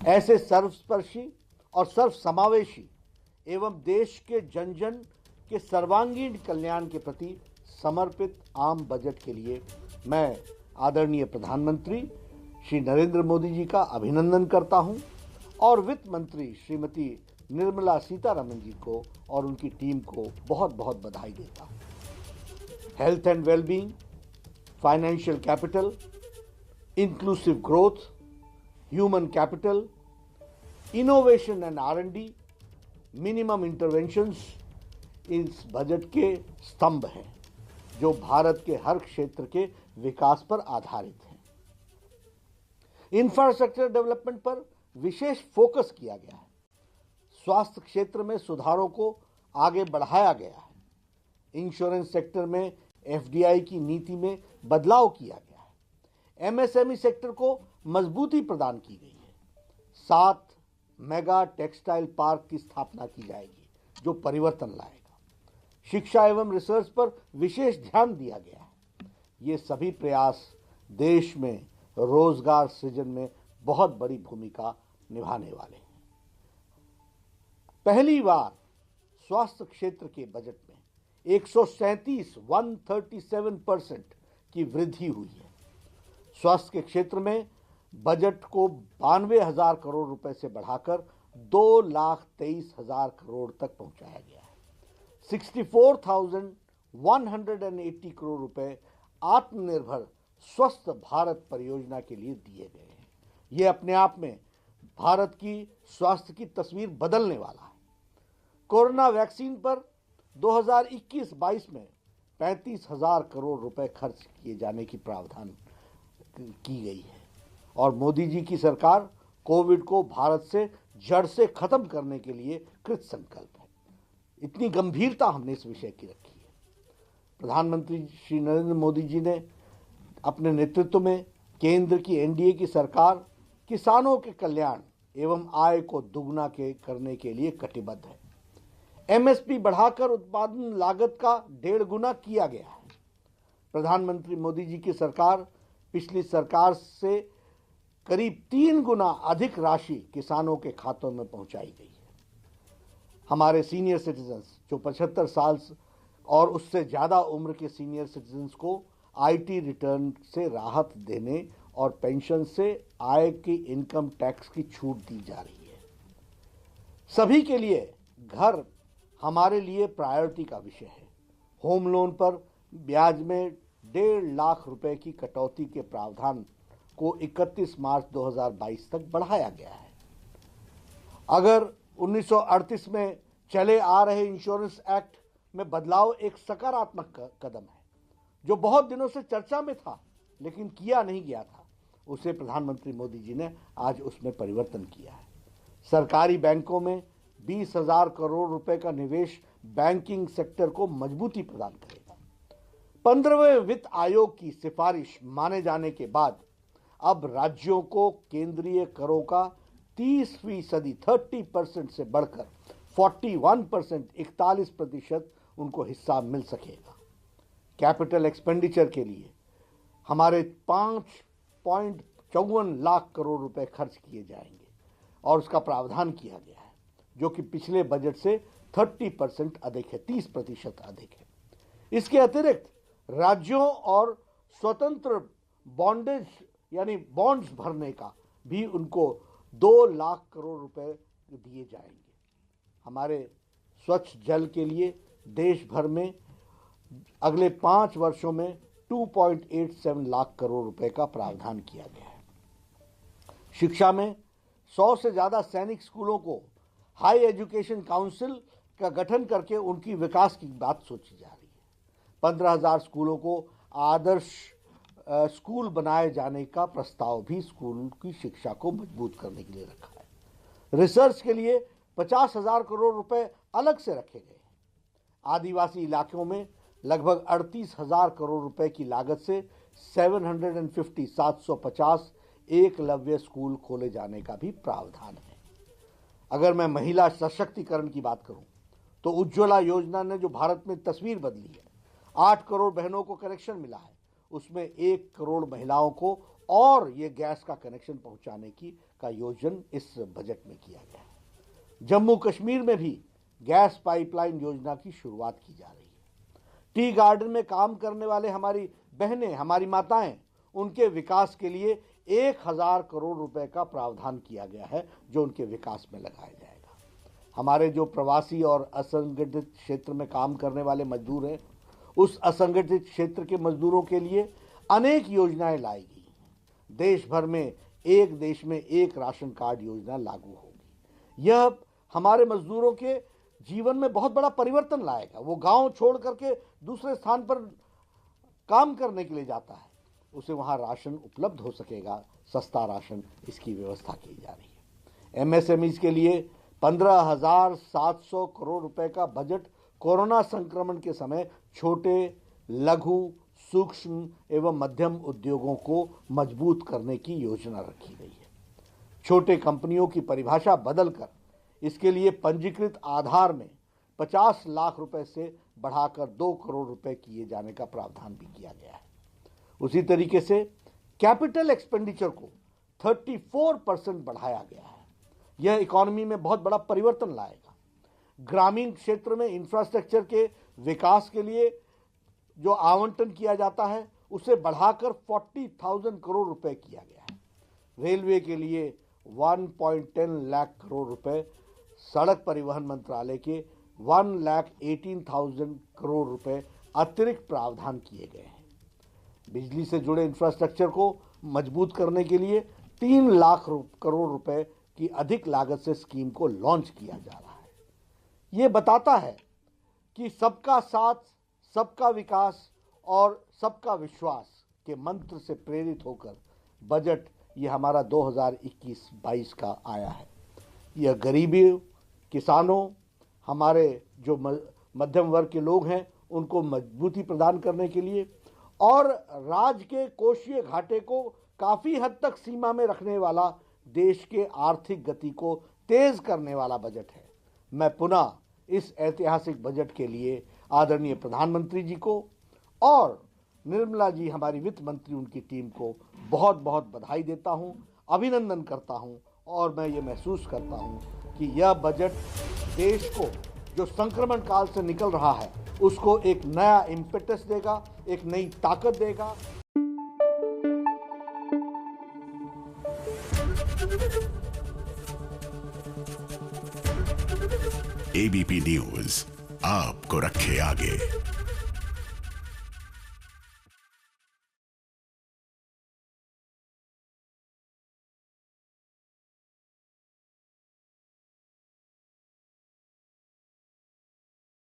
ऐसे सर्वस्पर्शी और सर्वसमावेशी एवं देश के जन जन के सर्वांगीण कल्याण के प्रति समर्पित आम बजट के लिए मैं आदरणीय प्रधानमंत्री श्री नरेंद्र मोदी जी का अभिनंदन करता हूं और वित्त मंत्री श्रीमती निर्मला सीतारमण जी को और उनकी टीम को बहुत बहुत बधाई देता हूं। Health and wellbeing, financial capital, inclusive growth, human capital, innovation and R&D, minimum interventions इस बजट के स्तंभ हैं जो भारत के हर क्षेत्र के विकास पर आधारित हैं। इंफ्रास्ट्रक्चर डेवलपमेंट पर विशेष फोकस किया गया है। स्वास्थ्य क्षेत्र में सुधारों को आगे बढ़ाया गया है। इंश्योरेंस सेक्टर में FDI की नीति में बदलाव किया गया है। MSME सेक्टर को मजबूती प्रदान की गई है। 7 मेगा टेक्सटाइल पार्क की स्थापना की जाएगी जो परिवर्तन लाएगा। शिक्षा एवं रिसर्च पर विशेष ध्यान दिया गया है। ये सभी प्रयास देश में रोजगार सृजन में बहुत बड़ी भूमिका निभाने वाले हैं। पहली बार स्वास्थ्य क्षेत्र के बजट में 137% की वृद्धि हुई है। स्वास्थ्य के क्षेत्र में बजट को 92,000 करोड़ रुपए से बढ़ाकर 2,23,000 करोड़ तक पहुंचाया गया है। 64,180 करोड़ रुपए आत्मनिर्भर स्वस्थ भारत परियोजना के लिए दिए गए हैं। यह अपने आप में भारत की स्वास्थ्य की तस्वीर बदलने वाला है। कोरोना वैक्सीन पर 2021-22 में 35,000 करोड़ रुपए खर्च किए जाने की प्रावधान की गई है और मोदी जी की सरकार कोविड को भारत से जड़ से खत्म करने के लिए कृत संकल्प है। इतनी गंभीरता हमने इस विषय की रखी है। प्रधानमंत्री श्री नरेंद्र मोदी जी ने अपने नेतृत्व में केंद्र की NDA की सरकार किसानों के कल्याण एवं आय को दुगना करने के लिए कटिबद्ध है। MSP बढ़ाकर उत्पादन लागत का 1.5 गुना किया गया है। प्रधानमंत्री मोदी जी की सरकार पिछली सरकार से करीब 3 गुना अधिक राशि किसानों के खातों में पहुंचाई गई है। हमारे सीनियर सिटीजन्स जो 75 साल और उससे ज़्यादा उम्र के सीनियर सिटीजन्स को IT रिटर्न से राहत देने और पेंशन से आय की इनकम टैक्स की छूट दी जा रही है। सभी के लिए घर हमारे लिए प्रायोरिटी का विषय है। होम लोन पर ब्याज में 1.5 लाख रुपए की कटौती के प्रावधान को 31 मार्च 2022 तक बढ़ाया गया है। अगर 1938 में चले आ रहे इंश्योरेंस एक्ट में बदलाव एक सकारात्मक कदम है जो बहुत दिनों से चर्चा में था लेकिन किया नहीं गया था। उसे प्रधानमंत्री मोदी जी ने आज उसमें परिवर्तन किया है। सरकारी बैंकों में 20,000 करोड़ रुपए का निवेश बैंकिंग सेक्टर को मजबूती प्रदान करेगा। 15वें वित्त आयोग की सिफारिश माने जाने के बाद अब राज्यों को केंद्रीय करों का 30% से बढ़कर 41% उनको हिस्सा मिल सकेगा। कैपिटल एक्सपेंडिचर के लिए हमारे 5.54 लाख करोड़ रुपए खर्च किए जाएंगे और उसका प्रावधान किया गया है जो कि पिछले बजट से 30% अधिक है, 30% अधिक है। इसके अतिरिक्त राज्यों और स्वतंत्र बॉन्डेज यानी बॉन्ड्स भरने का भी उनको 2 लाख करोड़ रुपए दिए जाएंगे। हमारे स्वच्छ जल के लिए देश भर में अगले 5 वर्षों में 2.87 लाख करोड़ रुपए का प्रावधान किया गया है। शिक्षा में 100 से ज्यादा सैनिक स्कूलों को हाई एजुकेशन काउंसिल का गठन करके उनकी विकास की बात सोची जा रही है। 15,000 स्कूलों को आदर्श स्कूल बनाए जाने का प्रस्ताव भी स्कूल की शिक्षा को मजबूत करने के लिए रखा है। रिसर्च के लिए 50,000 करोड़ रुपए अलग से रखे गए हैं। आदिवासी इलाकों में लगभग 38,000 करोड़ रुपए की लागत से 750 एकलव्य स्कूल खोले जाने का भी प्रावधान है। अगर मैं महिला सशक्तिकरण की बात करूं तो उज्ज्वला योजना ने जो भारत में तस्वीर बदली है, 8 करोड़ बहनों को कनेक्शन मिला है, उसमें 1 करोड़ महिलाओं को और ये गैस का कनेक्शन पहुंचाने का योजन इस बजट में किया गया है। जम्मू कश्मीर में भी गैस पाइपलाइन योजना की शुरुआत की जा रही है। टी गार्डन में काम करने वाले हमारी बहनें, हमारी माताएं, उनके विकास के लिए 1000 करोड़ रुपए का प्रावधान किया गया है, जो उनके विकास में लगाया जाएगा। हमारे जो प्रवासी और असंगठित क्षेत्र में काम करने वाले मजदूर हैं, उस असंगठित क्षेत्र के मजदूरों के लिए अनेक योजनाएं लाई गई हैं। देश भर में एक देश में एक राशन कार्ड योजना लागू होगी। यह हमारे मजदूरों के जीवन में बहुत बड़ा परिवर्तन लाएगा। वो गांव छोड़ करके दूसरे स्थान पर काम करने के लिए जाता है, उसे वहां राशन उपलब्ध हो सकेगा, सस्ता राशन, इसकी व्यवस्था की जा रही है। एमएसएमईज के लिए 15,700 करोड़ रुपए का बजट कोरोना संक्रमण के समय छोटे, लघु, सूक्ष्म एवं मध्यम उद्योगों को मजबूत करने की योजना रखी गई है। छोटे कंपनियों की परिभाषा बदलकर इसके लिए पंजीकृत आधार में 50 लाख रुपए से बढ़ाकर 2 करोड़ रुपए किए जाने का प्रावधान भी किया गया है। उसी तरीके से कैपिटल एक्सपेंडिचर को 34% बढ़ाया गया है। यह इकोनॉमी में बहुत बड़ा परिवर्तन लाएगा। ग्रामीण क्षेत्र में इंफ्रास्ट्रक्चर के विकास के लिए जो आवंटन किया जाता है, उसे बढ़ाकर 40,000 करोड़ रुपए किया गया है। रेलवे के लिए 1.10 लाख करोड़ रुपए, सड़क परिवहन मंत्रालय के 1,18,000 करोड़ रुपए अतिरिक्त प्रावधान किए गए हैं। बिजली से जुड़े इंफ्रास्ट्रक्चर को मजबूत करने के लिए 3 लाख करोड़ रुपए की अधिक लागत से स्कीम को लॉन्च किया जा रहा है। ये बताता है कि सबका साथ, सबका विकास और सबका विश्वास के मंत्र से प्रेरित होकर बजट ये हमारा 2021-22 का आया है। यह गरीबी, किसानों, हमारे जो मध्यम वर्ग के लोग हैं, उनको मजबूती प्रदान करने के लिए और राज्य के कोषीय घाटे को काफ़ी हद तक सीमा में रखने वाला, देश के आर्थिक गति को तेज करने वाला बजट है। मैं पुनः इस ऐतिहासिक बजट के लिए आदरणीय प्रधानमंत्री जी को और निर्मला जी, हमारी वित्त मंत्री, उनकी टीम को बहुत बहुत बधाई देता हूं, अभिनंदन करता हूं और मैं ये महसूस करता हूं कि यह बजट देश को, जो संक्रमण काल से निकल रहा है, उसको एक नया इम्पेटस देगा, एक नई ताकत देगा। एबीपी न्यूज आपको रखे आगे।